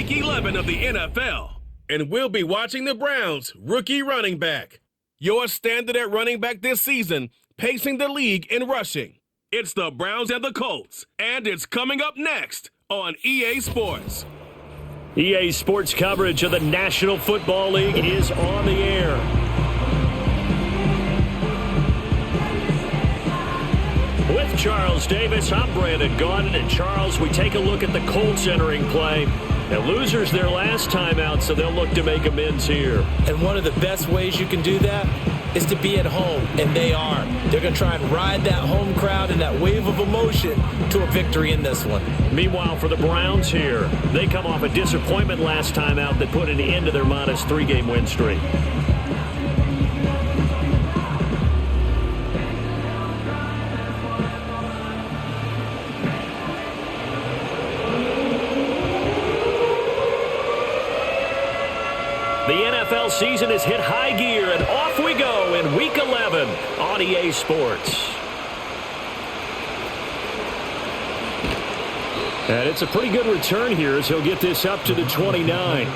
Week 11 of the NFL. And we'll be watching the Browns' rookie running back. Your standard at running back this season, pacing the league in rushing. It's the Browns and the Colts, and it's coming up next on EA Sports. EA Sports coverage of the National Football League is on the air. With Charles Davis, I'm Brandon Gaudin. And Charles, we take a look at the Colts entering play. The losers their last time out, so they'll look to make amends here. And one of the best ways you can do that is to be at home, and they are. They're going to try and ride that home crowd and that wave of emotion to a victory in this one. Meanwhile, for the Browns here, they come off a disappointment last time out that put an end to their modest 3-game win streak. The NFL season has hit high gear, and off we go in Week 11 on EA Sports. And it's a pretty good return here as he'll get this up to the 29.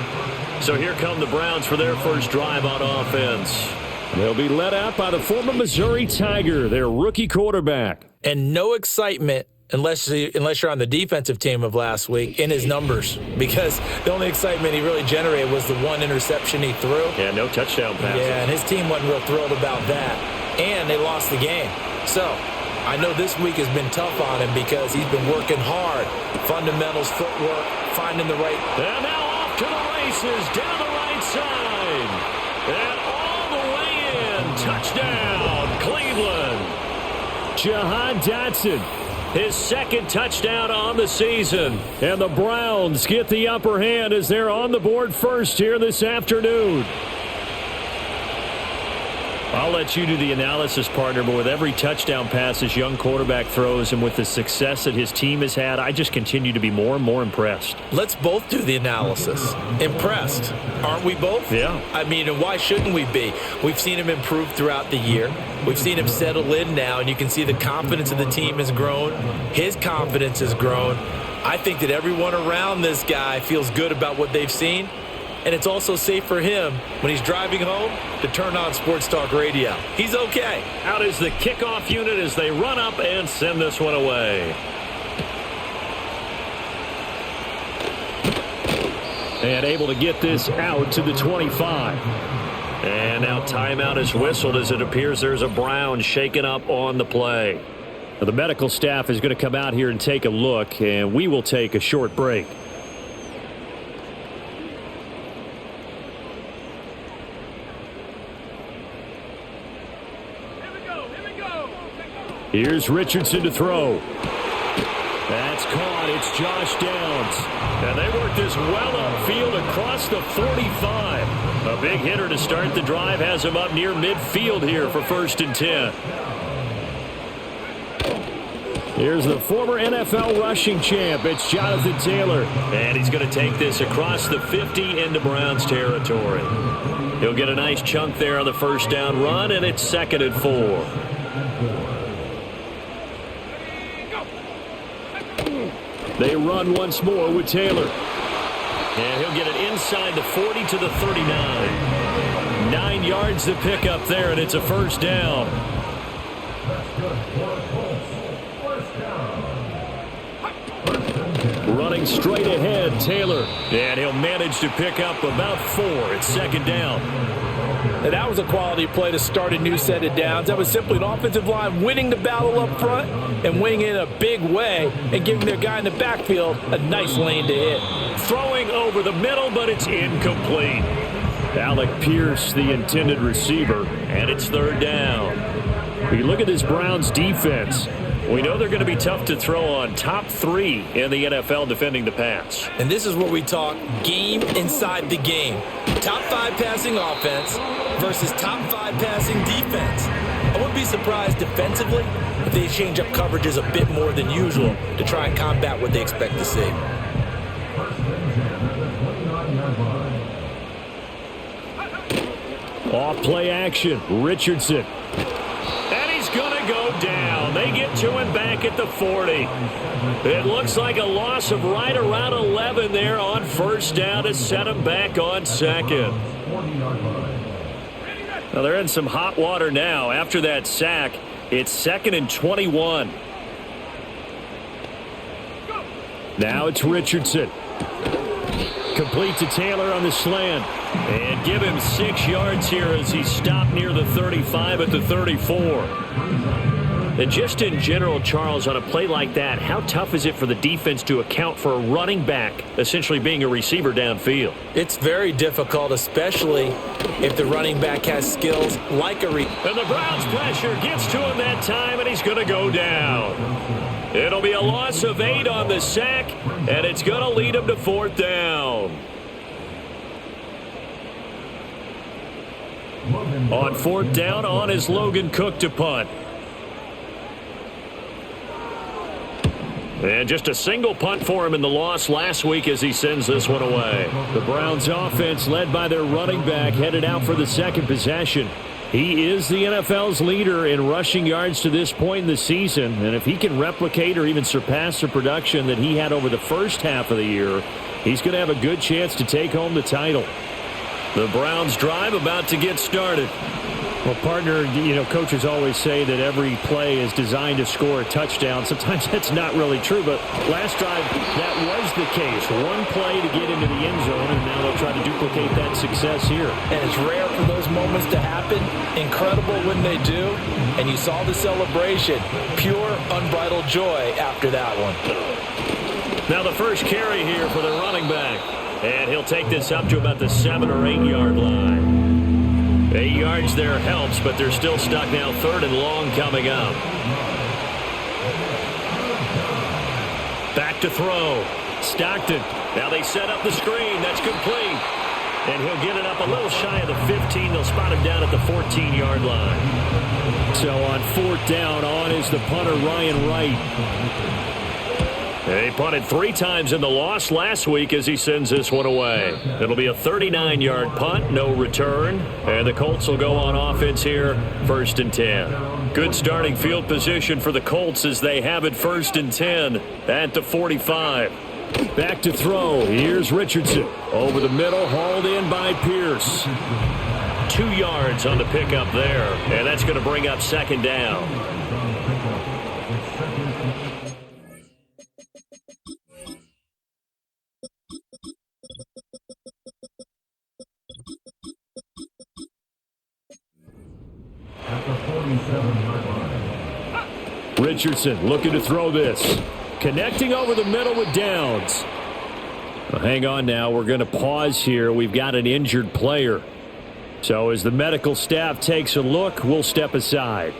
So here come the Browns for their first drive on offense. They'll be led out by the former Missouri Tiger, their rookie quarterback. And no excitement unless you're on the defensive team of last week in his numbers, because the only excitement he really generated was the one interception he threw. Yeah, no touchdown passes. Yeah, and his team wasn't real thrilled about that. And they lost the game. So I know this week has been tough on him because he's been working hard. Fundamentals, footwork, finding the right. And now off to the races, down the right side. And all the way in. Touchdown, Cleveland. Jahan Dotson, his second touchdown on the season. And the Browns get the upper hand as they're on the board first here this afternoon. I'll let you do the analysis, partner, but with every touchdown pass his young quarterback throws and with the success that his team has had, I just continue to be more and more impressed. Let's both do the analysis. Impressed. Aren't we both? Yeah. I mean, and why shouldn't we be? We've seen him improve throughout the year. We've seen him settle in now, and you can see the confidence of the team has grown. His confidence has grown. I think that everyone around this guy feels good about what they've seen. And it's also safe for him when he's driving home to turn on Sports Talk Radio. He's okay. Out is the kickoff unit as they run up and send this one away. And able to get this out to the 25. And now timeout is whistled as it appears there's a Brown shaken up on the play. Now, the medical staff is going to come out here and take a look, and we will take a short break. Here's Richardson to throw. That's caught. It's Josh Downs. And they work this well upfield across the 45. A big hitter to start the drive has him up near midfield here for 1st and 10. Here's the former NFL rushing champ. It's Jonathan Taylor. And he's going to take this across the 50 into Browns territory. He'll get a nice chunk there on the first down run, and it's 2nd and 4. They run once more with Taylor. And he'll get it inside the 40 to the 39. 9 yards to pick up there, and it's a first down. Running straight ahead, Taylor. And he'll manage to pick up about 4. It's 2nd down. And that was a quality play to start a new set of downs. That was simply an offensive line winning the battle up front and winning in a big way and giving their guy in the backfield a nice lane to hit. Throwing over the middle, but it's incomplete. Alec Pierce, the intended receiver, and it's 3rd down. We look at this Browns defense. We know they're going to be tough to throw on. Top 3 in the NFL defending the pass. And this is where we talk game inside the game. Top 5 passing offense versus top 5 passing defense. I wouldn't be surprised defensively if they change up coverages a bit more than usual to try and combat what they expect to see. Off play action. Richardson. And he's going to go down. They get to him back at the 40. It looks like a loss of right around 11 there on first down to set him back on second. Now they're in some hot water now. After that sack, it's 2nd and 21. Now it's Richardson. Complete to Taylor on the slant. And give him 6 yards here as he stopped near the 35 at the 34. And just in general, Charles, on a play like that, how tough is it for the defense to account for a running back essentially being a receiver downfield? It's very difficult, especially if the running back has skills like And the Browns' pressure gets to him that time, and he's going to go down. It'll be a loss of 8 on the sack, and it's going to lead him to 4th down. On 4th down, on is Logan Cook to punt. And just a single punt for him in the loss last week as he sends this one away. The Browns offense, led by their running back, headed out for the second possession. He is the NFL's leader in rushing yards to this point in the season. And if he can replicate or even surpass the production that he had over the first half of the year, he's going to have a good chance to take home the title. The Browns drive about to get started. Well, partner, coaches always say that every play is designed to score a touchdown. Sometimes that's not really true, but last drive, that was the case. One play to get into the end zone, and now they'll try to duplicate that success here. And it's rare for those moments to happen. Incredible when they do. And you saw the celebration. Pure, unbridled joy after that one. Now the first carry here for the running back. And he'll take this up to about the 7 or 8 yard line. 8 yards there helps, but they're still stuck now. 3rd and long coming up. Back to throw. Stockton. Now they set up the screen. That's complete. And he'll get it up a little shy of the 15. They'll spot him down at the 14-yard line. So on 4th down, on is the punter, Ryan Wright. He punted 3 times in the loss last week as he sends this one away. It'll be a 39-yard punt, no return. And the Colts will go on offense here, 1st and 10. Good starting field position for the Colts as they have it 1st and 10 at the 45. Back to throw. Here's Richardson. Over the middle, hauled in by Pierce. 2 yards on the pickup there. And that's going to bring up 2nd down. Richardson looking to throw this. Connecting over the middle with Downs. Well, hang on now. We're going to pause here. We've got an injured player. So as the medical staff takes a look, we'll step aside.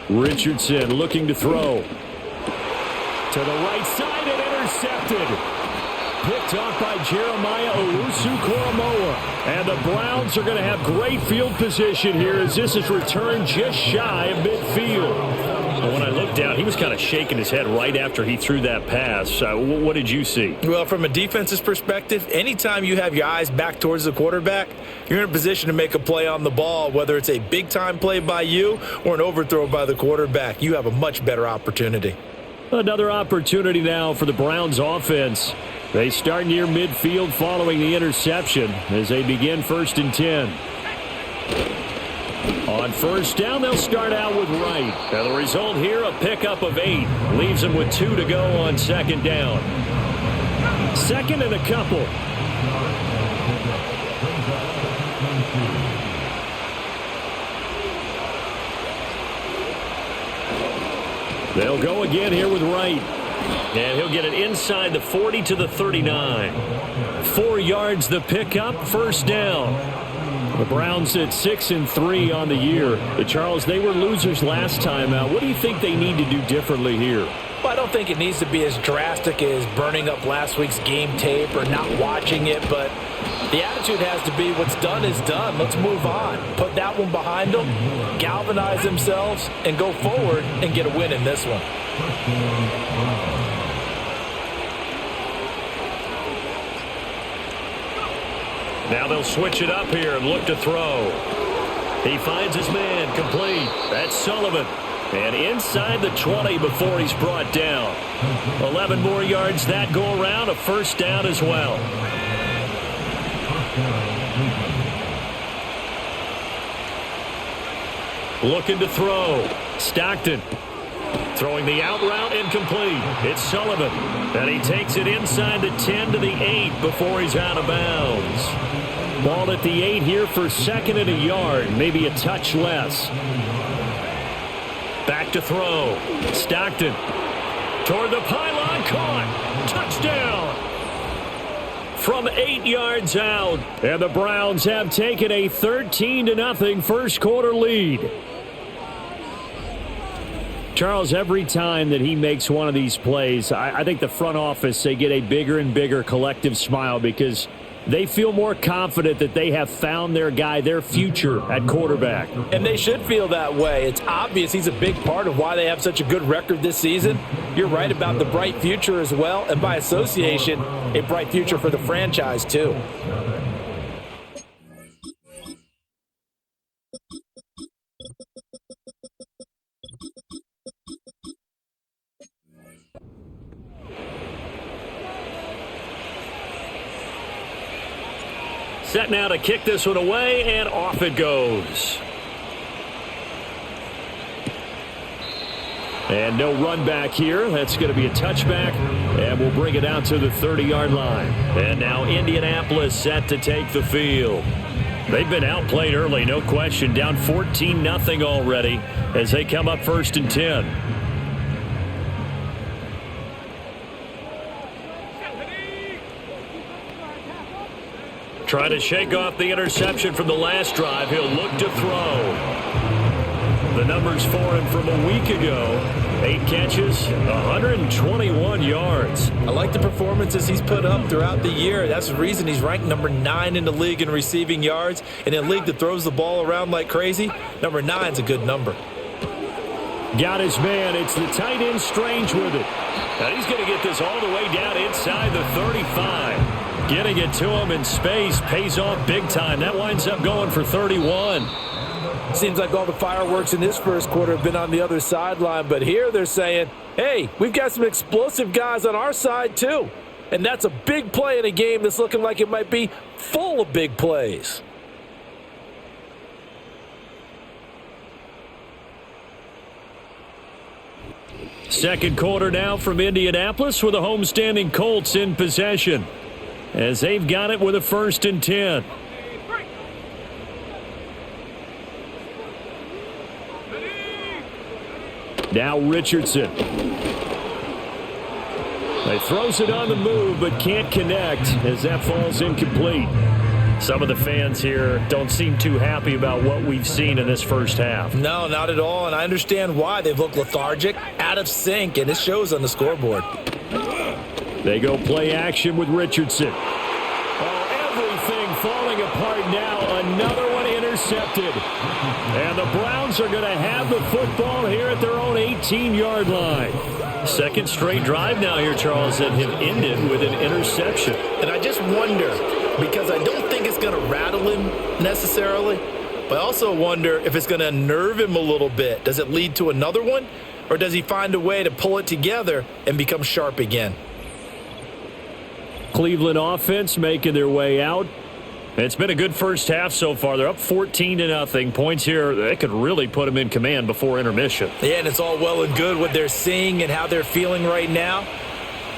Richardson looking to throw. To the right side and intercepted. Picked off by Jeremiah Owusu-Koramoah. And the Browns are going to have great field position here as this is returned just shy of midfield. Well, when I looked down, he was kind of shaking his head right after he threw that pass. What did you see? Well, from a defense's perspective, anytime you have your eyes back towards the quarterback, you're in a position to make a play on the ball, whether it's a big-time play by you or an overthrow by the quarterback. You have a much better opportunity. Another opportunity now for the Browns offense. They start near midfield following the interception as they begin 1st and 10. On 1st down, they'll start out with Wright. And the result here, a pickup of 8. Leaves them with 2 to go on 2nd down. 2nd and a couple. They'll go again here with Wright. And he'll get it inside the 40 to the 39. 4 yards the pickup, 1st down. The Browns at 6-3 on the year. The Charles, they were losers last time out. What do you think they need to do differently here? Well, I don't think it needs to be as drastic as burning up last week's game tape or not watching it, but the attitude has to be what's done is done. Let's move on. Put that one behind them, galvanize themselves, and go forward and get a win in this one. Now they'll switch it up here and look to throw. He finds his man complete. That's Sullivan. And inside the 20 before he's brought down. 11 more yards that go around, a first down as well. Looking to throw. Stockton. Throwing the out route incomplete. It's Sullivan. And he takes it inside the 10 to the 8 before he's out of bounds. Ball at the 8 here for second and a yard. Maybe a touch less. Back to throw. Stockton. Toward the pylon. Caught. Touchdown. From 8 yards out. And the Browns have taken a 13-0 first quarter lead. Charles, every time that he makes one of these plays, I think the front office, they get a bigger and bigger collective smile because they feel more confident that they have found their guy, their future at quarterback. And they should feel that way. It's obvious he's a big part of why they have such a good record this season. You're right about the bright future as well, and by association, a bright future for the franchise too. Set now to kick this one away, and off it goes. And no run back here. That's going to be a touchback, and we'll bring it out to the 30-yard line. And now Indianapolis set to take the field. They've been outplayed early, no question. Down 14-0 already as they come up 1st and 10. Trying to shake off the interception from the last drive. He'll look to throw. The numbers for him from a week ago. 8 catches, 121 yards. I like the performances he's put up throughout the year. That's the reason he's ranked number 9 in the league in receiving yards. In a league that throws the ball around like crazy, number 9's a good number. Got his man. It's the tight end Strange with it. And he's going to get this all the way down inside the 35. Getting it to him in space pays off big time. That winds up going for 31. Seems like all the fireworks in this first quarter have been on the other sideline, but here they're saying, hey, we've got some explosive guys on our side too. And that's a big play in a game that's looking like it might be full of big plays. Second quarter now from Indianapolis with the homestanding Colts in possession, as they've got it with a 1st and 10. Now Richardson. He throws it on the move but can't connect as that falls incomplete. Some of the fans here don't seem too happy about what we've seen in this first half. No, not at all, and I understand why. They've looked lethargic, out of sync, and it shows on the scoreboard. They go play action with Richardson. Oh, everything falling apart now. Another one intercepted. And the Browns are going to have the football here at their own 18-yard line. Second straight drive now here, Charles, that have ended with an interception. And I just wonder, because I don't think it's going to rattle him necessarily, but I also wonder if it's going to unnerve him a little bit. Does it lead to another one, or does he find a way to pull it together and become sharp again? Cleveland offense making their way out. It's been a good first half so far. They're up 14-0. Points here, they could really put them in command before intermission. Yeah, and it's all well and good what they're seeing and how they're feeling right now.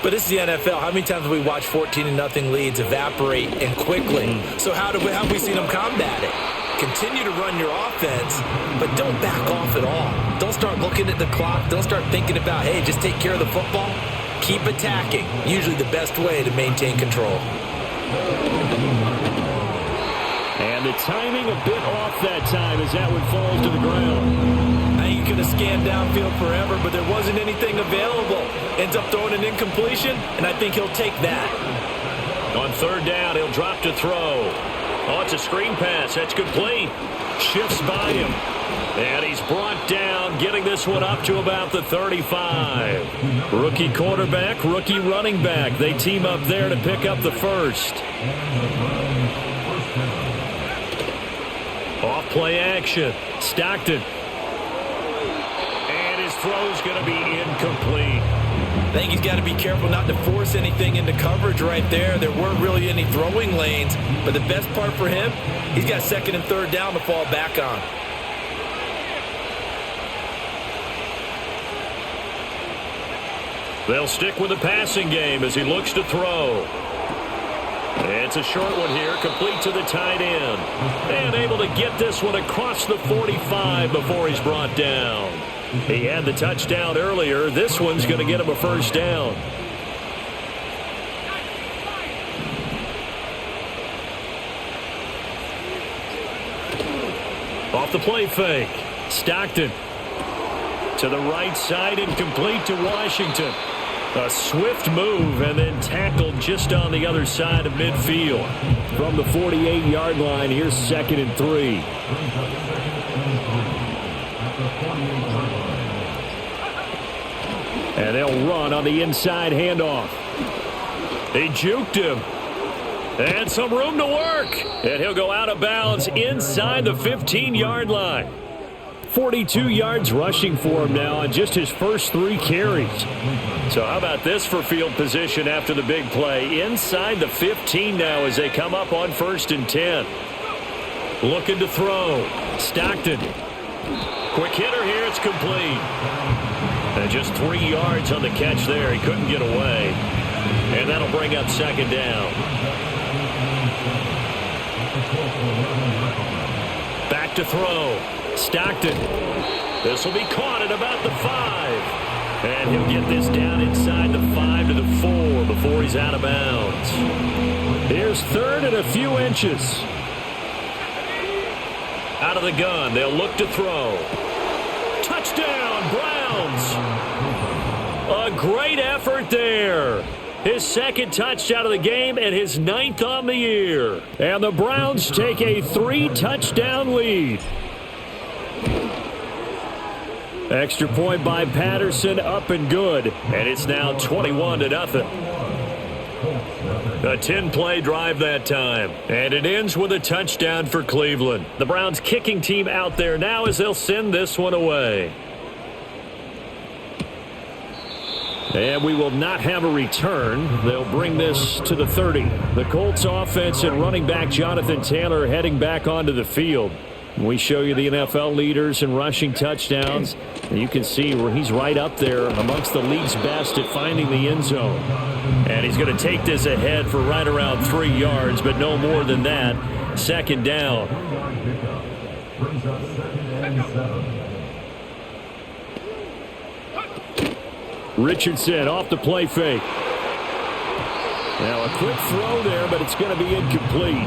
But this is the NFL. How many times have we watched 14-0 leads evaporate and quickly? So how have we seen them combat it? Continue to run your offense, but don't back off at all. Don't start looking at the clock. Don't start thinking about, hey, just take care of the football. Keep attacking. Usually the best way to maintain control. And the timing a bit off that time as that one falls to the ground. I think you could have scanned downfield forever, but there wasn't anything available. Ends up throwing an incompletion, and I think he'll take that. On third down, he'll drop to throw. Oh, it's a screen pass. That's complete. Shifts by him. And he's brought down, getting this one up to about the 35. Rookie quarterback, rookie running back. They team up there to pick up the first. Off play action. Stockton. And throw's going to be incomplete. I think he's got to be careful not to force anything into coverage right there. There weren't really any throwing lanes, but the best part for him, he's got second and third down to fall back on. They'll stick with the passing game as he looks to throw. It's a short one here, complete to the tight end. And able to get this one across the 45 before he's brought down. He had the touchdown earlier. This one's going to get him a first down. Off the play fake. Stockton to the right side and complete to Washington. A swift move and then tackled just on the other side of midfield. From the 48-yard line, here's 2nd and 3. And they'll run on the inside handoff. They juked him. And some room to work. And he'll go out of bounds inside the 15-yard line. 42 yards rushing for him now on just his first 3 carries. So how about this for field position after the big play? Inside the 15 now as they come up on 1st and 10. Looking to throw. Stockton. Quick hitter here. It's complete. And just 3 yards on the catch there. He couldn't get away. And that'll bring up 2nd down. Back to throw. Stockton. This will be caught at about the 5. And he'll get this down inside the 5 to the 4 before he's out of bounds. Here's 3rd and a few inches. Out of the gun. They'll look to throw. Touchdown, Browns. A great effort there. His 2nd touchdown of the game and his 9th on the year. And the Browns take a 3-touchdown lead. Extra point by Patterson, up and good. And it's now 21-0. A 10-play drive that time. And it ends with a touchdown for Cleveland. The Browns kicking team out there now as they'll send this one away. And we will not have a return. They'll bring this to the 30. The Colts offense and running back Jonathan Taylor heading back onto the field. We show you the NFL leaders in rushing touchdowns. And you can see where he's right up there amongst the league's best at finding the end zone. And he's going to take this ahead for right around 3 yards, but no more than that. 2nd down. Richardson off the play fake. Now a quick throw there, but it's going to be incomplete.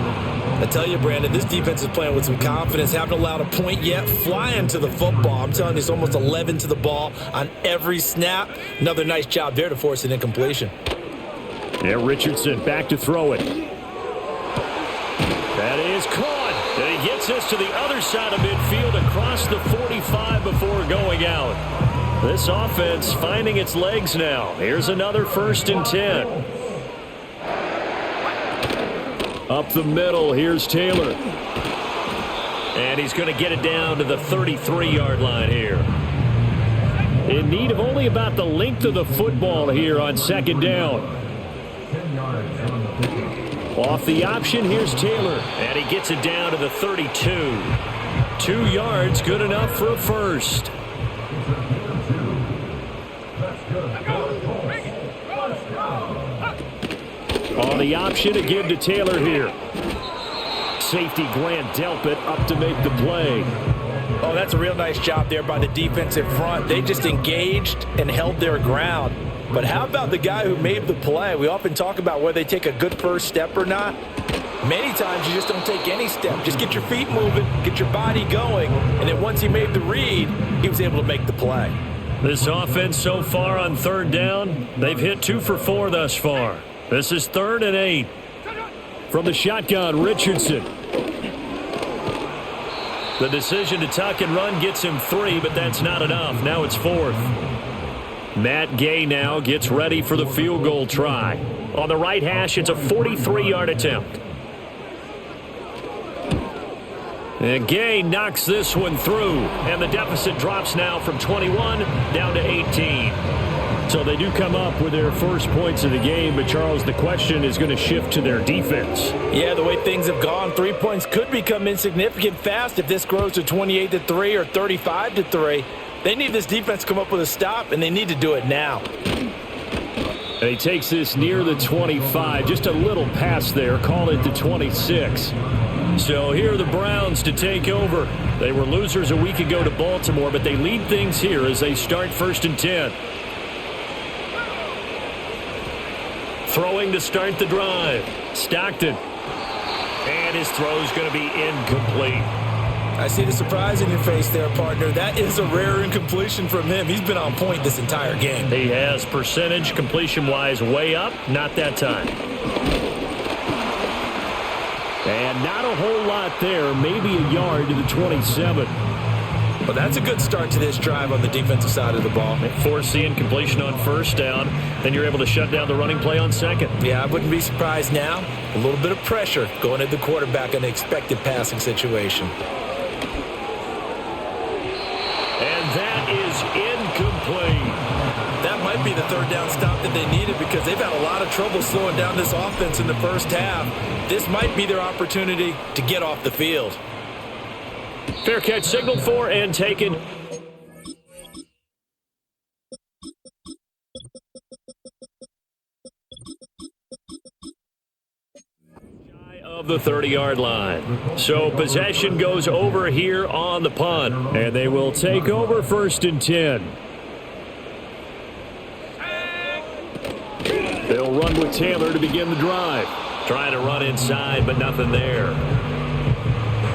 I tell you, Brandon, this defense is playing with some confidence. Haven't allowed a point yet. Flying to the football. I'm telling you, it's almost 11 to the ball on every snap. Another nice job there to force an incompletion. Yeah, Richardson back to throw it. That is caught. And he gets this to the other side of midfield across the 45 before going out. This offense finding its legs now. Here's another 1st and 10. Up the middle, here's Taylor. And he's going to get it down to the 33-yard line here. In need of only about the length of the football here on 2nd down. Off the option, here's Taylor. And he gets it down to the 32. 2 yards, good enough for a first. On the option, again to Taylor here. Safety Grant Delpit up to make the play. Oh, that's a real nice job there by the defensive front. They just engaged and held their ground. But how about the guy who made the play? We often talk about whether they take a good first step or not. Many times you just don't take any step. Just get your feet moving, get your body going, and then once he made the read, he was able to make the play. This offense so far on 3rd down, they've hit 2 for 4 thus far. This is 3rd and 8. From the shotgun, Richardson. The decision to tuck and run gets him 3, but that's not enough. Now it's 4th. Matt Gay now gets ready for the field goal try. On the right hash, it's a 43-yard attempt. And Gay knocks this one through, and the deficit drops now from 21 down to 18. So they do come up with their first points of the game, but Charles, the question is going to shift to their defense. Yeah, the way things have gone, 3 points could become insignificant fast if this grows to 28-3 or 35-3. They need this defense to come up with a stop, and they need to do it now. And he takes this near the 25, just a little pass there, call it the 26. So here are the Browns to take over. They were losers a week ago to Baltimore, but they lead things here as they start 1st and 10. Throwing to start the drive. Stockton. And his throw is going to be incomplete. I see the surprise in your face there, partner. That is a rare incompletion from him. He's been on point this entire game. He has percentage completion-wise way up. Not that time. And not a whole lot there. Maybe a yard to the 27. Well, that's a good start to this drive on the defensive side of the ball. Force the incompletion on 1st down. Then you're able to shut down the running play on 2nd. Yeah, I wouldn't be surprised now. A little bit of pressure going at the quarterback in the expected passing situation. And that is incomplete. That might be the 3rd down stop that they needed because they've had a lot of trouble slowing down this offense in the first half. This might be their opportunity to get off the field. Fair catch signaled for and taken. Shy of the 30-yard line. So possession goes over here on the punt. And they will take over 1st and 10. They'll run with Taylor to begin the drive. Trying to run inside, but nothing there.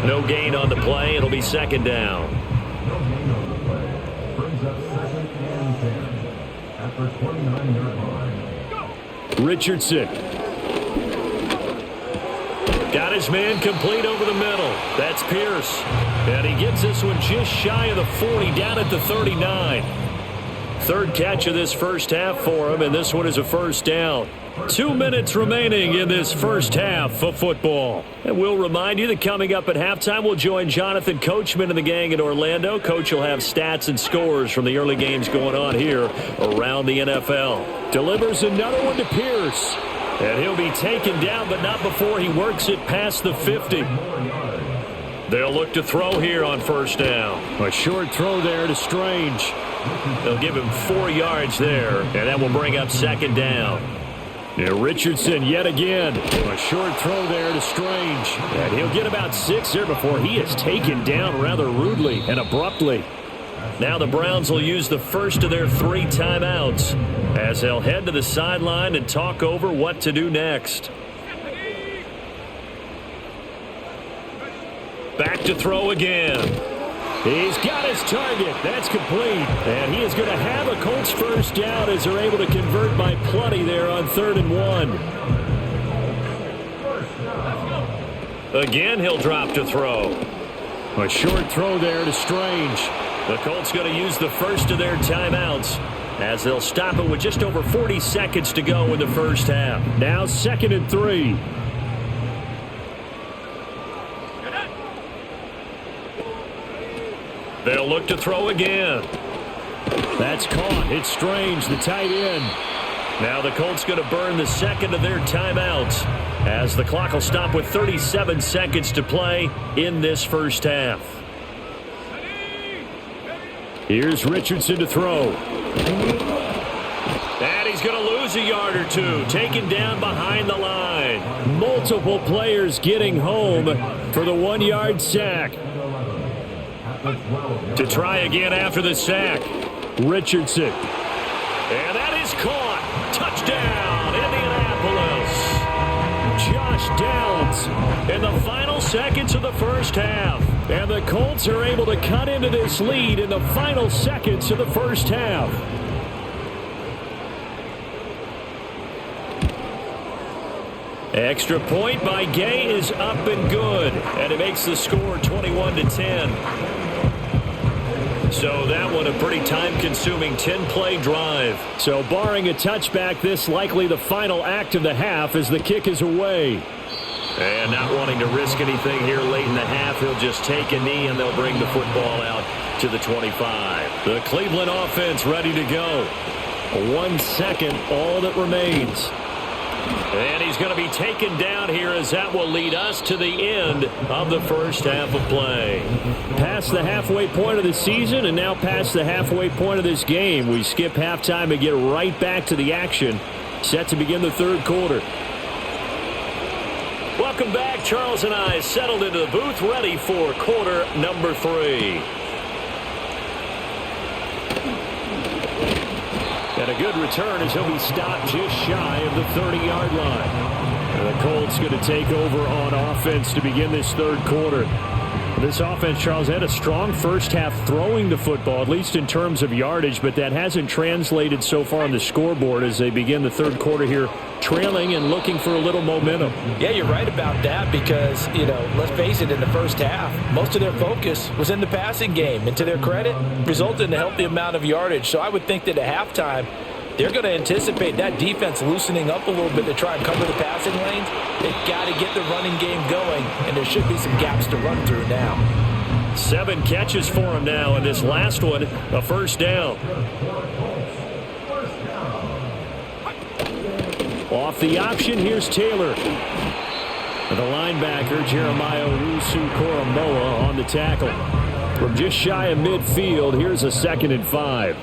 No gain on the play. It'll be 2nd down. Richardson. Got his man complete over the middle. That's Pierce. And he gets this one just shy of the 40, down at the 39. 3rd catch of this first half for him, and this one is a 1st down. 2 minutes remaining in this first half of football. And we'll remind you that coming up at halftime, we'll join Jonathan Coachman and the gang in Orlando. Coach will have stats and scores from the early games going on here around the NFL. Delivers another one to Pierce. And he'll be taken down, but not before he works it past the 50. They'll look to throw here on 1st down. A short throw there to Strange. They'll give him 4 yards there, and that will bring up 2nd down. And Richardson yet again. A short throw there to Strange. And he'll get about 6 here before he is taken down rather rudely and abruptly. Now the Browns will use the first of their 3 timeouts as they'll head to the sideline and talk over what to do next. Back to throw again. He's got his target. That's complete. And he is going to have a Colts 1st down as they're able to convert by plenty there on 3rd and 1. Again, he'll drop to throw. A short throw there to Strange. The Colts going to use the first of their timeouts as they'll stop it with just over 40 seconds to go in the first half. Now 2nd and 3. They'll look to throw again. That's caught. It's Strange, the tight end. Now the Colts going to burn the 2nd of their timeouts as the clock will stop with 37 seconds to play in this first half. Here's Richardson to throw. And he's going to lose a yard or 2, taken down behind the line. Multiple players getting home for the 1-yard sack. To try again after the sack, Richardson. And that is caught. Touchdown, Indianapolis. Josh Downs in the final seconds of the first half. And the Colts are able to cut into this lead in the final seconds of the first half. Extra point by Gay is up and good. And it makes the score 21-10. So that one a pretty time-consuming 10-play drive. So barring a touchback, this likely the final act of the half as the kick is away. And not wanting to risk anything here late in the half, he'll just take a knee and they'll bring the football out to the 25. The Cleveland offense ready to go. 1 second, all that remains. And he's going to be taken down here as that will lead us to the end of the first half of play. Past the halfway point of the season and now past the halfway point of this game. We skip halftime and get right back to the action. Set to begin the third quarter. Welcome back. Charles and I settled into the booth ready for quarter number 3. And a good return as he'll be stopped just shy of the 30-yard line. And the Colts going to take over on offense to begin this third quarter. This offense, Charles, had a strong first half throwing the football, at least in terms of yardage, but that hasn't translated so far on the scoreboard as they begin the third quarter here, trailing and looking for a little momentum. Yeah, you're right about that because, let's face it, in the first half, most of their focus was in the passing game. And to their credit, resulted in a healthy amount of yardage. So I would think that at halftime, they're going to anticipate that defense loosening up a little bit to try and cover the passing lanes. They've got to get the running game going, and there should be some gaps to run through now. 7 catches for him now, and this last one, a first down. Off the option, here's Taylor. The linebacker, Jeremiah Owusu-Koramoah, on the tackle. From just shy of midfield, here's a 2nd and 5.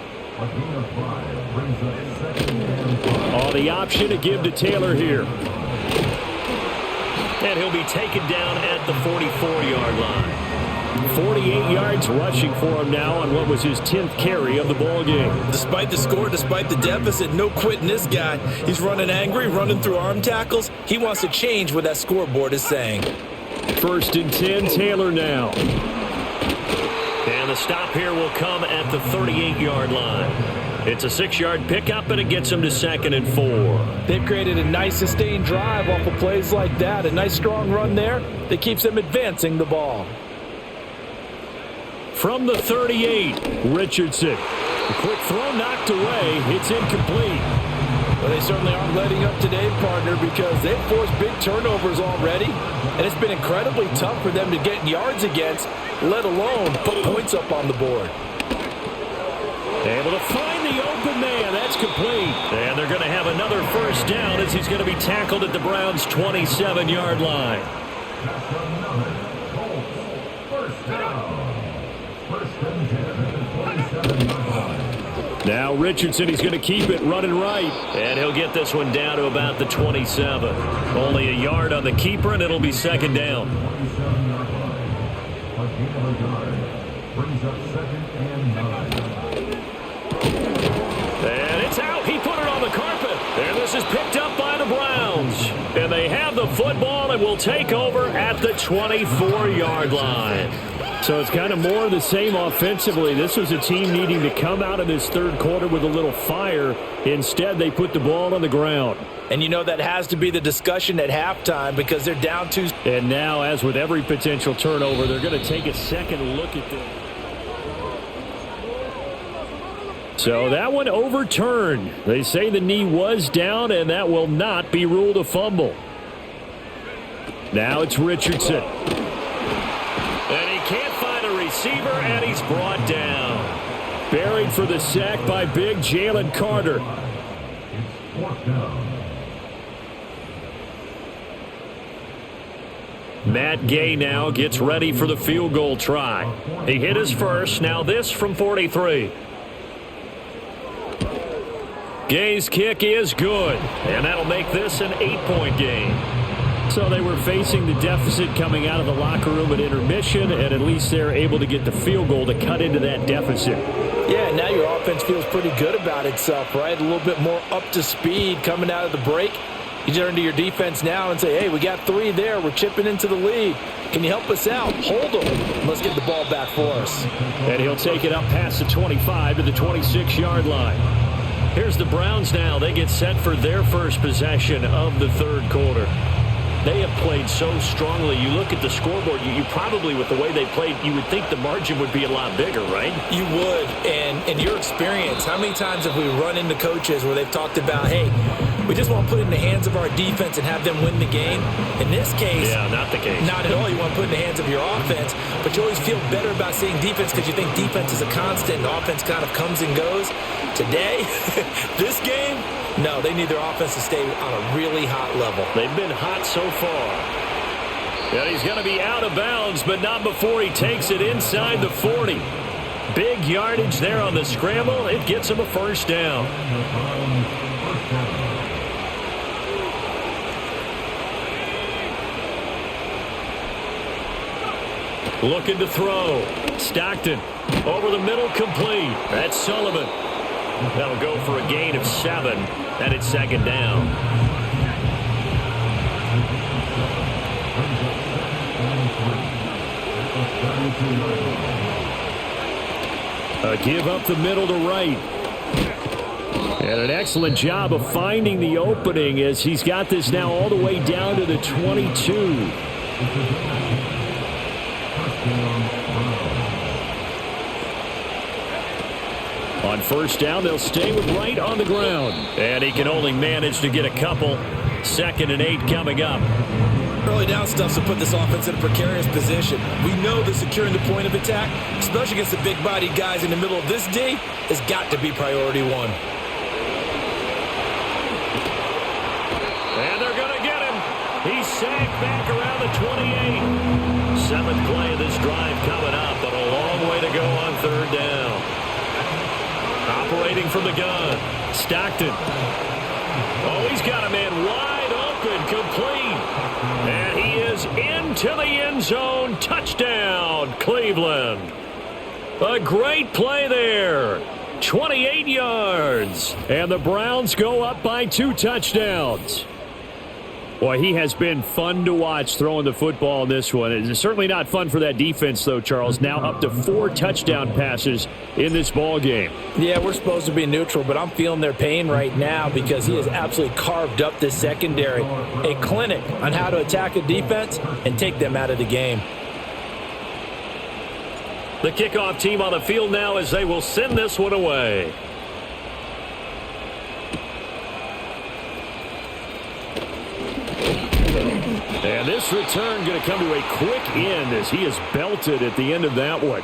On the option to give to Taylor here. And he'll be taken down at the 44-yard line. 48 yards rushing for him now on what was his 10th carry of the ball game. Despite the score, despite the deficit, no quitting this guy. He's running angry, running through arm tackles. He wants to change what that scoreboard is saying. 1st and 10, Taylor now. And the stop here will come at the 38-yard line. It's a 6-yard pickup, and it gets them to 2nd and 4. They've created a nice sustained drive off of plays like that. A nice strong run there that keeps them advancing the ball. From the 38, Richardson. A quick throw knocked away. It's incomplete. Well, they certainly aren't letting up today, partner, because they've forced big turnovers already. And it's been incredibly tough for them to get yards against, let alone put points up on the board. Able to find the open man. That's complete. And they're going to have another first down as he's going to be tackled at the Browns' 27-yard line. Now Richardson, he's going to keep it running right. And he'll get this one down to about the 27. Only a yard on the keeper, and it'll be 2nd down. And it's out. He put it on the carpet. And this is picked up by the Browns. And they have the football and will take over at the 24-yard line. So it's kind of more of the same offensively. This was a team needing to come out of this third quarter with a little fire. Instead, they put the ball on the ground. And that has to be the discussion at halftime because they're down 2. And now, as with every potential turnover, they're going to take a second look at this. So that one overturned. They say the knee was down, and that will not be ruled a fumble. Now it's Richardson. And he can't find a receiver, and he's brought down. Buried for the sack by big Jalen Carter. Matt Gay now gets ready for the field goal try. He hit his first. Now this from 43. Gay's kick is good, and that'll make this an 8-point game. So they were facing the deficit coming out of the locker room at intermission, and at least they're able to get the field goal to cut into that deficit. Yeah, now your offense feels pretty good about itself, right? A little bit more up to speed coming out of the break. You turn to your defense now and say, hey, we got 3 there. We're chipping into the lead. Can you help us out? Hold them. Let's get the ball back for us. And he'll take it up past the 25 to the 26-yard line. Here's the Browns now. They get set for their first possession of the third quarter. They have played so strongly. You look at the scoreboard, you probably, with the way they played, you would think the margin would be a lot bigger, right? You would. And in your experience, how many times have we run into coaches where they've talked about, hey, We just want to put it in the hands of our defense and have them win the game. In this case, yeah, not the case. Not at all. You want to put it in the hands of your offense, but you always feel better about seeing defense because you think defense is a constant and offense kind of comes and goes. Today, this game, no, they need their offense to stay on a really hot level. They've been hot so far. And he's going to be out of bounds, but not before he takes it inside the 40. Big yardage there on the scramble. It gets him a first down. Looking to throw. Stockton over the middle, complete. That's Sullivan. That'll go for a gain of 7, and it's second down. A give up the middle to right. And an excellent job of finding the opening as he's got this now all the way down to the 22. On first down, they'll stay with Wright on the ground. And he can only manage to get a couple. 2nd and 8 coming up. Early down stuff to put this offense in a precarious position. We know that securing the point of attack, especially against the big-bodied guys in the middle of this D, has got to be priority one. And they're going to get him. He's sacked back around the 28. 7th play of this drive coming up, but a long way to go on 3rd down. Operating from the gun. Stockton. Oh, he's got a man wide open, complete. And he is into the end zone. Touchdown, Cleveland. A great play there. 28 yards. And the Browns go up by 2 touchdowns. Boy, he has been fun to watch throwing the football in this one. It's certainly not fun for that defense, though, Charles. Now up to 4 touchdown passes in this ball game. Yeah, we're supposed to be neutral, but I'm feeling their pain right now because he has absolutely carved up this secondary. A clinic on how to attack a defense and take them out of the game. The kickoff team on the field now as they will send this one away. And this return going to come to a quick end as he is belted at the end of that one.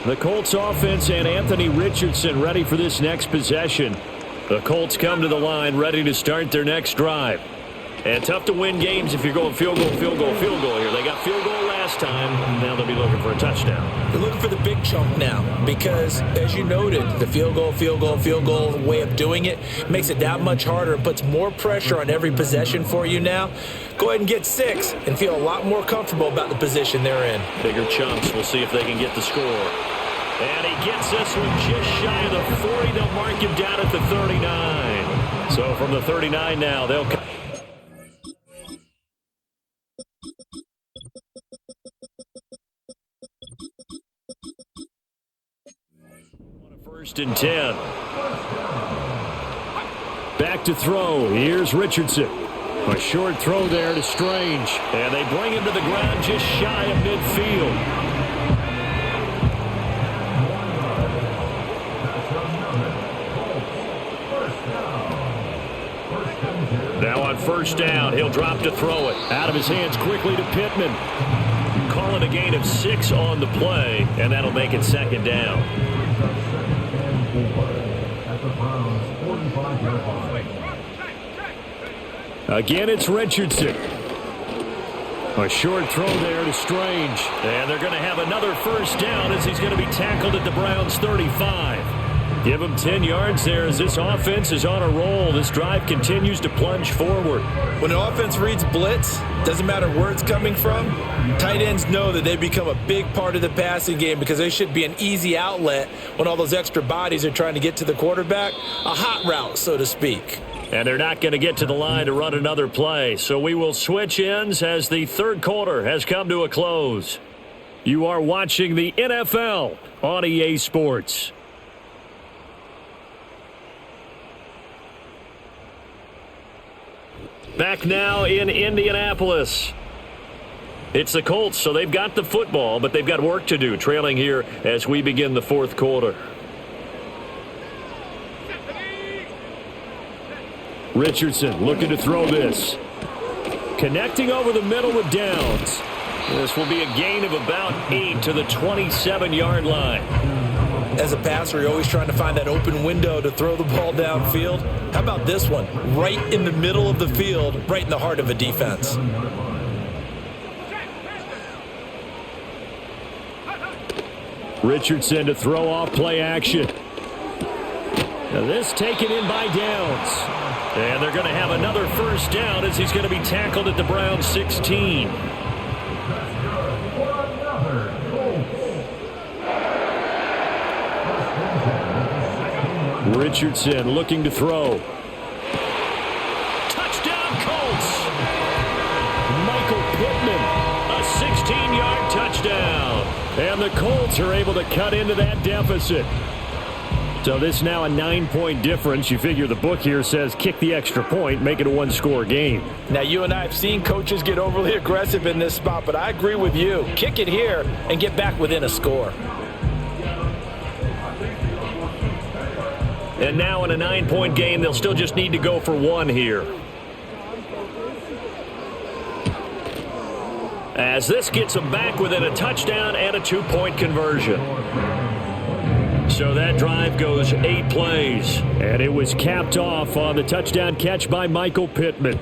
The Colts offense and Anthony Richardson ready for this next possession. The Colts come to the line ready to start their next drive. And tough to win games if you're going field goal, field goal, field goal here. They got field goal last time. Now they'll be looking for a touchdown. They're looking for the big chunk now because, as you noted, the field goal way of doing it makes it that much harder. It puts more pressure on every possession for you now. Go ahead and get 6 and feel a lot more comfortable about the position they're in. Bigger chunks. We'll see if they can get the score. And he gets this one just shy of the 40. They'll mark him down at the 39. So from the 39 now, they'll come. First and 10. Back to throw. Here's Richardson. A short throw there to Strange. And they bring him to the ground just shy of midfield. Now on first down, he'll drop to throw it. Out of his hands quickly to Pittman. Calling a gain of 6 on the play, and that'll make it second down. Again, it's Richardson. A short throw there to Strange. And they're going to have another first down as he's going to be tackled at the Browns' 35. Give him 10 yards there as this offense is on a roll. This drive continues to plunge forward. When an offense reads blitz, doesn't matter where it's coming from, tight ends know that they become a big part of the passing game because they should be an easy outlet when all those extra bodies are trying to get to the quarterback. A hot route, so to speak. And they're not going to get to the line to run another play. So we will switch ends as the third quarter has come to a close. You are watching the NFL on EA Sports. Back now in Indianapolis. It's the Colts, so they've got the football, but they've got work to do, trailing here as we begin the fourth quarter. Richardson looking to throw this. Connecting over the middle with Downs. This will be a gain of about 8 to the 27-yard line. As a passer, you're always trying to find that open window to throw the ball downfield. How about this one? Right in the middle of the field, right in the heart of a defense. Richardson to throw off play action. Now this taken in by Downs. And they're going to have another first down as he's going to be tackled at the Browns 16. Richardson looking to throw. Touchdown Colts. Michael Pittman, a 16-yard touchdown. And the Colts are able to cut into that deficit. So this now a 9-point difference. You figure the book here says kick the extra point, make it a one-score game. Now, you and I have seen coaches get overly aggressive in this spot, but I agree with you. Kick it here and get back within a score. And now in a 9-point game, they'll still just need to go for one here. As this gets them back within a touchdown and a 2-point conversion. So that drive goes 8 plays. And it was capped off on the touchdown catch by Michael Pittman.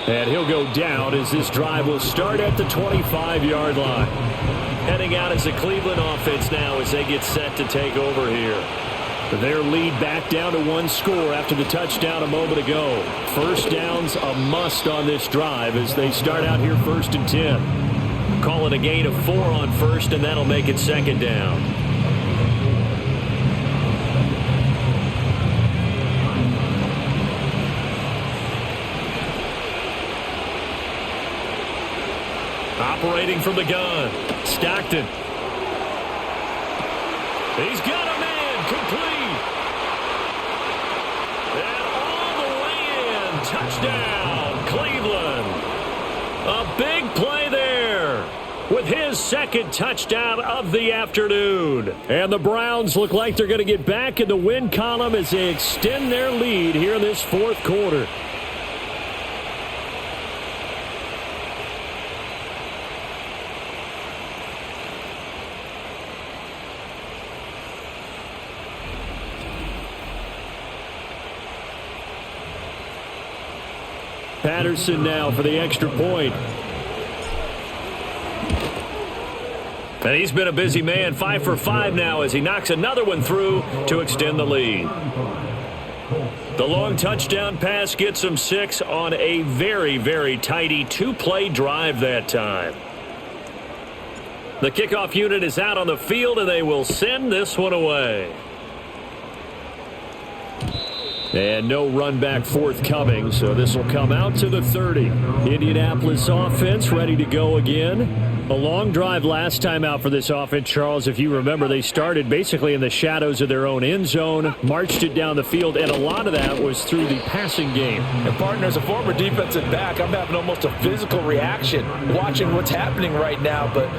And he'll go down as this drive will start at the 25-yard line. Heading out as a Cleveland offense now as they get set to take over here. Their lead back down to 1 score after the touchdown a moment ago. First down's a must on this drive as they start out here 1st and 10. Call it a gain of 4 on first, and that'll make it 2nd down. Operating from the gun, Stockton. He's got a man, complete. And all the way in, touchdown, Cleveland. A big play there with his 2nd touchdown of the afternoon. And the Browns look like they're going to get back in the win column as they extend their lead here in this 4th quarter. Patterson now for the extra point. And he's been a busy man, 5 for 5 now as he knocks another one through to extend the lead. The long touchdown pass gets him 6 on a very, very tidy 2-play drive that time. The kickoff unit is out on the field and they will send this one away. And no run back forthcoming, so this will come out to the 30. Indianapolis offense ready to go again. A long drive last time out for this offense, Charles. If you remember, they started basically in the shadows of their own end zone, marched it down the field, and a lot of that was through the passing game. And partner, as a former defensive back, I'm having almost a physical reaction watching what's happening right now. But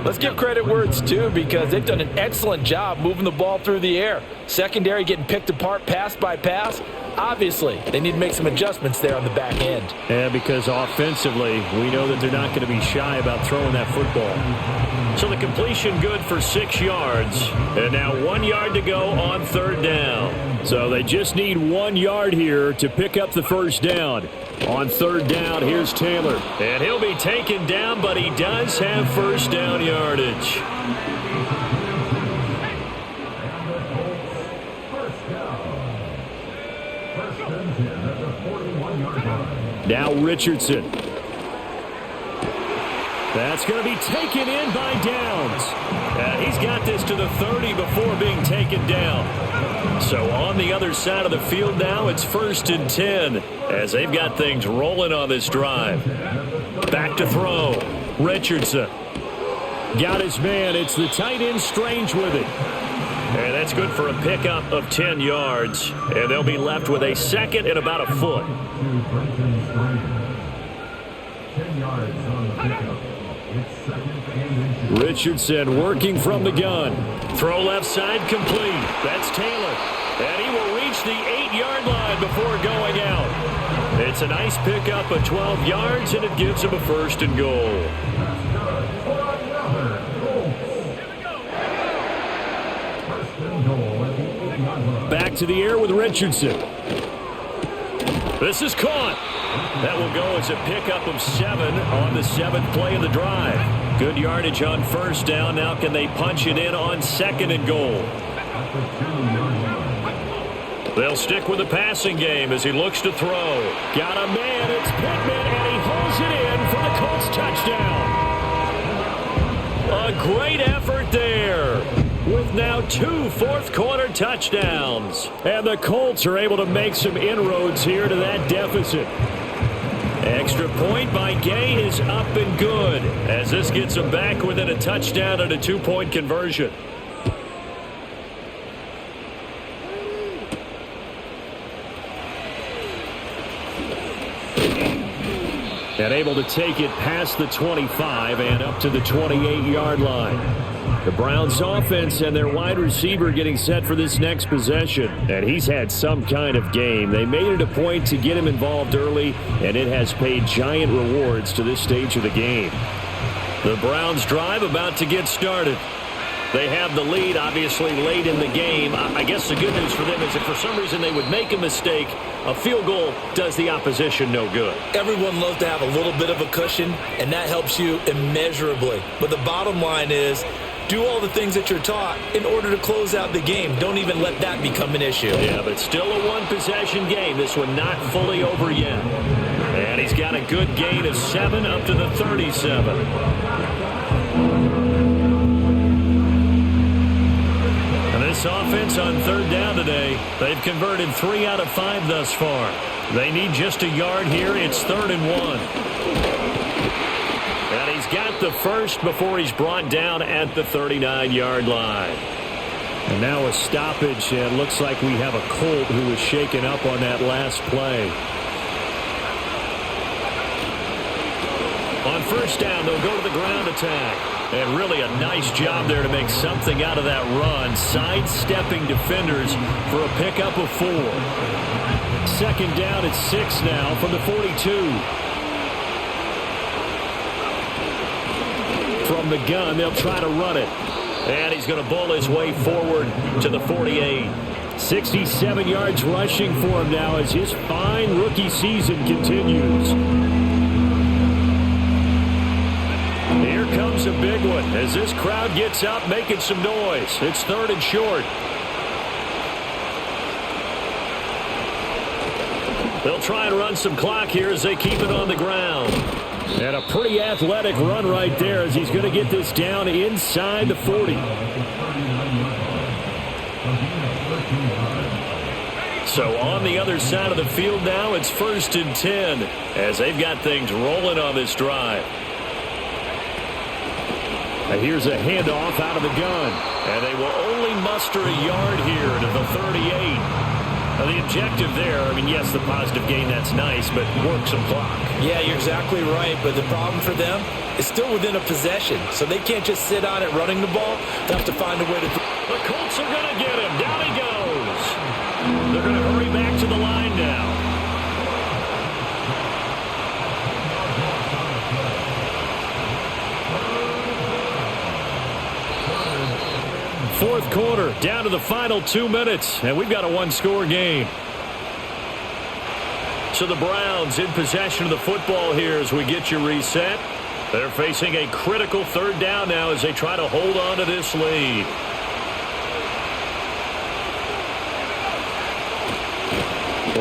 let's give credit where it's due because they've done an excellent job moving the ball through the air. Secondary getting picked apart pass by pass. Obviously, they need to make some adjustments there on the back end. Yeah, because offensively, we know that they're not going to be shy about throwing that football. So the completion good for 6 yards. And now 1 yard to go on 3rd down. So they just need 1 yard here to pick up the first down. On 3rd down, here's Taylor. And he'll be taken down, but he does have first down yardage. Now Richardson. That's going to be taken in by Downs. He's got this to the 30 before being taken down. So on the other side of the field now, it's 1st and 10 as they've got things rolling on this drive. Back to throw. Richardson. Got his man. It's the tight end Strange with it. And that's good for a pickup of 10 yards. And they'll be left with a 2nd and about a foot. 10 yards on the pickup. Richardson working from the gun. Throw left side complete. That's Taylor. And he will reach the 8-yard line before going out. It's a nice pickup of 12 yards, and it gives him a 1st and goal. Back to the air with Richardson. This is caught. That will go as a pickup of 7 on the 7th play of the drive. Good yardage on 1st down. Now can they punch it in on 2nd and goal? They'll stick with the passing game as he looks to throw. Got a man. It's Pittman, and he holds it in for the Colts touchdown. A great effort there, with now 2 fourth-quarter touchdowns. And the Colts are able to make some inroads here to that deficit. Extra point by Gay is up and good, as this gets them back within a touchdown and a 2-point conversion. And able to take it past the 25 and up to the 28-yard line. The Browns offense and their wide receiver getting set for this next possession. And he's had some kind of game. They made it a point to get him involved early, and it has paid giant rewards to this stage of the game. The Browns drive about to get started. They have the lead, obviously, late in the game. I guess the good news for them is if for some reason they would make a mistake, a field goal does the opposition no good. Everyone loves to have a little bit of a cushion, and that helps you immeasurably. But the bottom line is, do all the things that you're taught in order to close out the game. Don't even let that become an issue. Yeah, but still a one-possession game. This one not fully over yet. And he's got a good gain of 7 up to the 37. This offense on 3rd down today, they've converted 3 out of 5 thus far. They need just a yard here. It's 3rd and 1. And he's got the first before he's brought down at the 39-yard line. And now a stoppage, and looks like we have a Colt who was shaken up on that last play. On 1st down, they'll go to the ground attack. And really a nice job there to make something out of that run, sidestepping defenders for a pickup of 4. 2nd down at 6 now from the 42. From the gun, they'll try to run it. And he's going to bull his way forward to the 48. 67 yards rushing for him now as his fine rookie season continues. Here comes a big one as this crowd gets up making some noise. It's 3rd and short. They'll try and run some clock here as they keep it on the ground. And a pretty athletic run right there as he's going to get this down inside the 40. So on the other side of the field now, it's 1st and 10 as they've got things rolling on this drive. Here's a handoff out of the gun. And they will only muster a yard here to the 38. Now the objective there, I mean, yes, the positive gain, that's nice, but work some clock. Yeah, you're exactly right. But the problem for them is still within a possession. So they can't just sit on it running the ball. They have to find a way to... The Colts are going to get him. Down he goes. They're going to hurry back to the line now. Fourth quarter, down to the final 2 minutes, and we've got a 1-score game. So the Browns in possession of the football here as we get you reset. They're facing a critical 3rd down now as they try to hold on to this lead.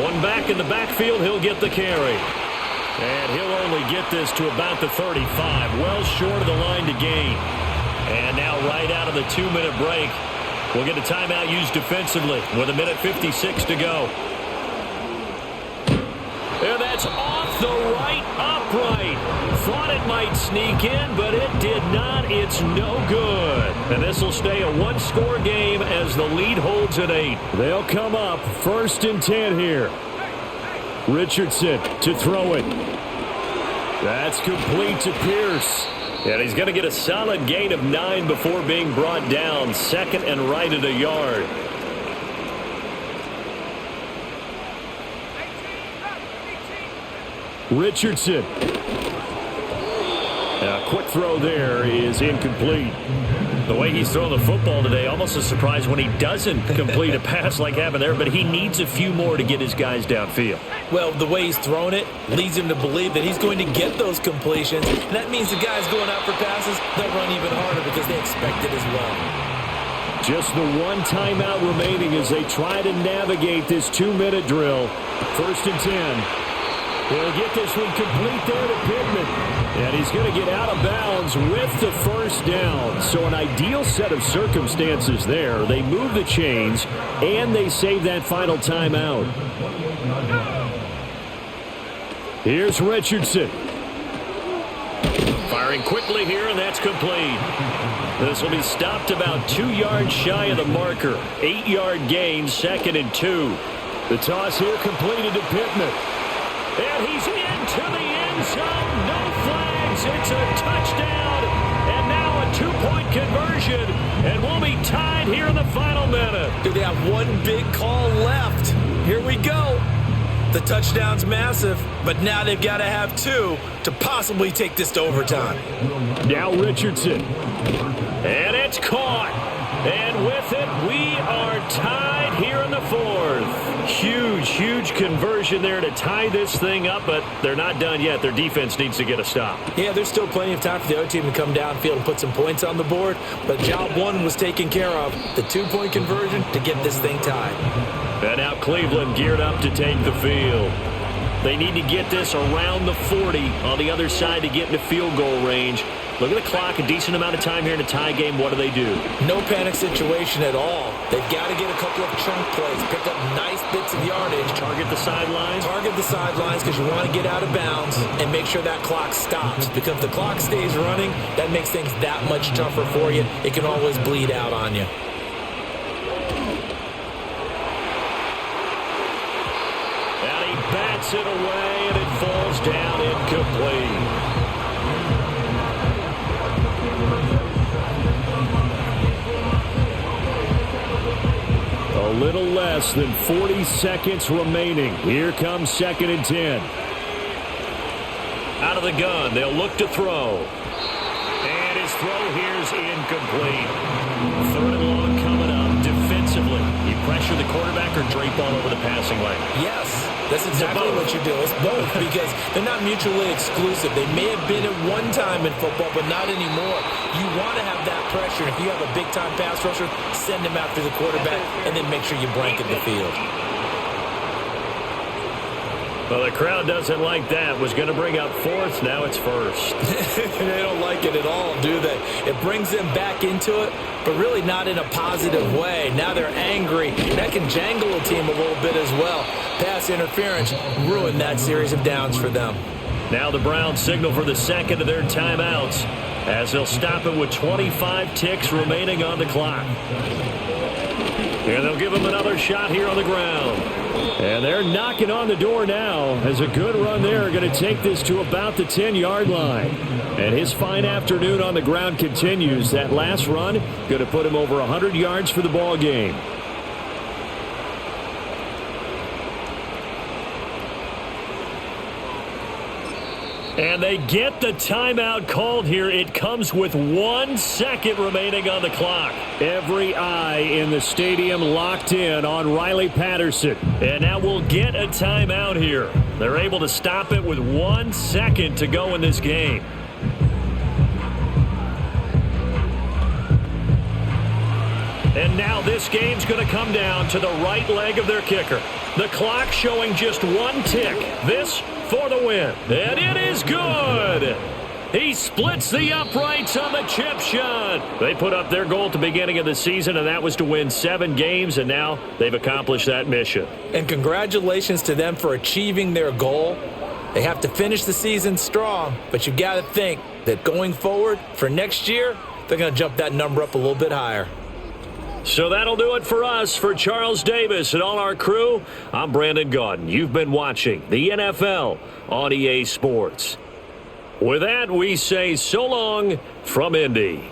One back in the backfield, he'll get the carry. And he'll only get this to about the 35, well short of the line to gain. And now right out of the 2-minute break, we'll get a timeout used defensively with 1:56 to go. And that's off the right upright. Thought it might sneak in, but it did not. It's no good. And this will stay a 1-score game as the lead holds at 8. They'll come up 1st and 10 here. Richardson to throw it. That's complete to Pierce. And he's going to get a solid gain of 9 before being brought down. Second and right at a yard. Richardson. A quick throw there is incomplete. The way he's throwing the football today, almost a surprise when he doesn't complete a pass like happened there, but he needs a few more to get his guys downfield. Well, the way he's thrown it leads him to believe that he's going to get those completions. And that means the guys going out for passes, they'll run even harder because they expect it as well. Just the one timeout remaining as they try to navigate this 2-minute drill. 1st and 10. He'll get this one complete there to Pittman. And he's going to get out of bounds with the first down. So an ideal set of circumstances there. They move the chains, and they save that final timeout. Here's Richardson. Firing quickly here, and that's complete. This will be stopped about 2 yards shy of the marker. 8-yard gain, 2nd and 2. The toss here completed to Pittman. And he's into the end zone. No flags. It's a touchdown. And now a 2-point conversion. And we'll be tied here in the final minute. They have one big call left. Here we go. The touchdown's massive, but now they've got to have 2 to possibly take this to overtime. Now Richardson. And it's caught. And with it, we are tied here in the 4th. Huge conversion there to tie this thing up, but they're not done yet. Their defense needs to get a stop. Yeah, there's still plenty of time for the other team to come downfield and put some points on the board, but job 1 was taken care of. The 2-point conversion to get this thing tied. And now Cleveland geared up to take the field. They need to get this around the 40 on the other side to get into field goal range. Look at the clock, a decent amount of time here in a tie game. What do they do? No panic situation at all. They've got to get a couple of chunk plays, pick up nice bits of yardage. Target the sidelines? Target the sidelines because you want to get out of bounds and make sure that clock stops. Because if the clock stays running, that makes things that much tougher for you. It can always bleed out on you. And he bats it away, and it falls down incomplete. A little less than 40 seconds remaining. Here comes 2nd and 10. Out of the gun, they'll look to throw. And his throw here's incomplete. 3rd and long coming up defensively. You pressure the quarterback or drape all over the passing lane? Yes, that's exactly what you do. It's both because they're not mutually exclusive. They may have been at one time in football, but not anymore. You want to have that pressure. If you have a big-time pass rusher, send him after the quarterback, and then make sure you blanket the field. Well, the crowd doesn't like that. Was going to bring up 4th. Now it's 1st. They don't like it at all, do they? It brings them back into it, but really not in a positive way. Now they're angry. That can jangle a team a little bit as well. Pass interference ruined that series of downs for them. Now the Browns signal for the 2nd of their timeouts as they'll stop it with 25 ticks remaining on the clock. And they'll give him another shot here on the ground. And they're knocking on the door now as a good run there going to take this to about the 10-yard line. And his fine afternoon on the ground continues. That last run going to put him over 100 yards for the ball game. And they get the timeout called here. It comes with 1 second remaining on the clock. Every eye in the stadium locked in on Riley Patterson. And now we'll get a timeout here. They're able to stop it with 1 second to go in this game. And now this game's going to come down to the right leg of their kicker. The clock showing just 1 tick. This for the win. And it is good. He splits the uprights on the chip shot. They put up their goal at the beginning of the season, and that was to win 7 games, and now they've accomplished that mission. And congratulations to them for achieving their goal. They have to finish the season strong, but you got to think that going forward for next year, they're going to jump that number up a little bit higher. So that'll do it for us. For Charles Davis and all our crew, I'm Brandon Gaudin. You've been watching the NFL on EA Sports. With that, we say so long from Indy.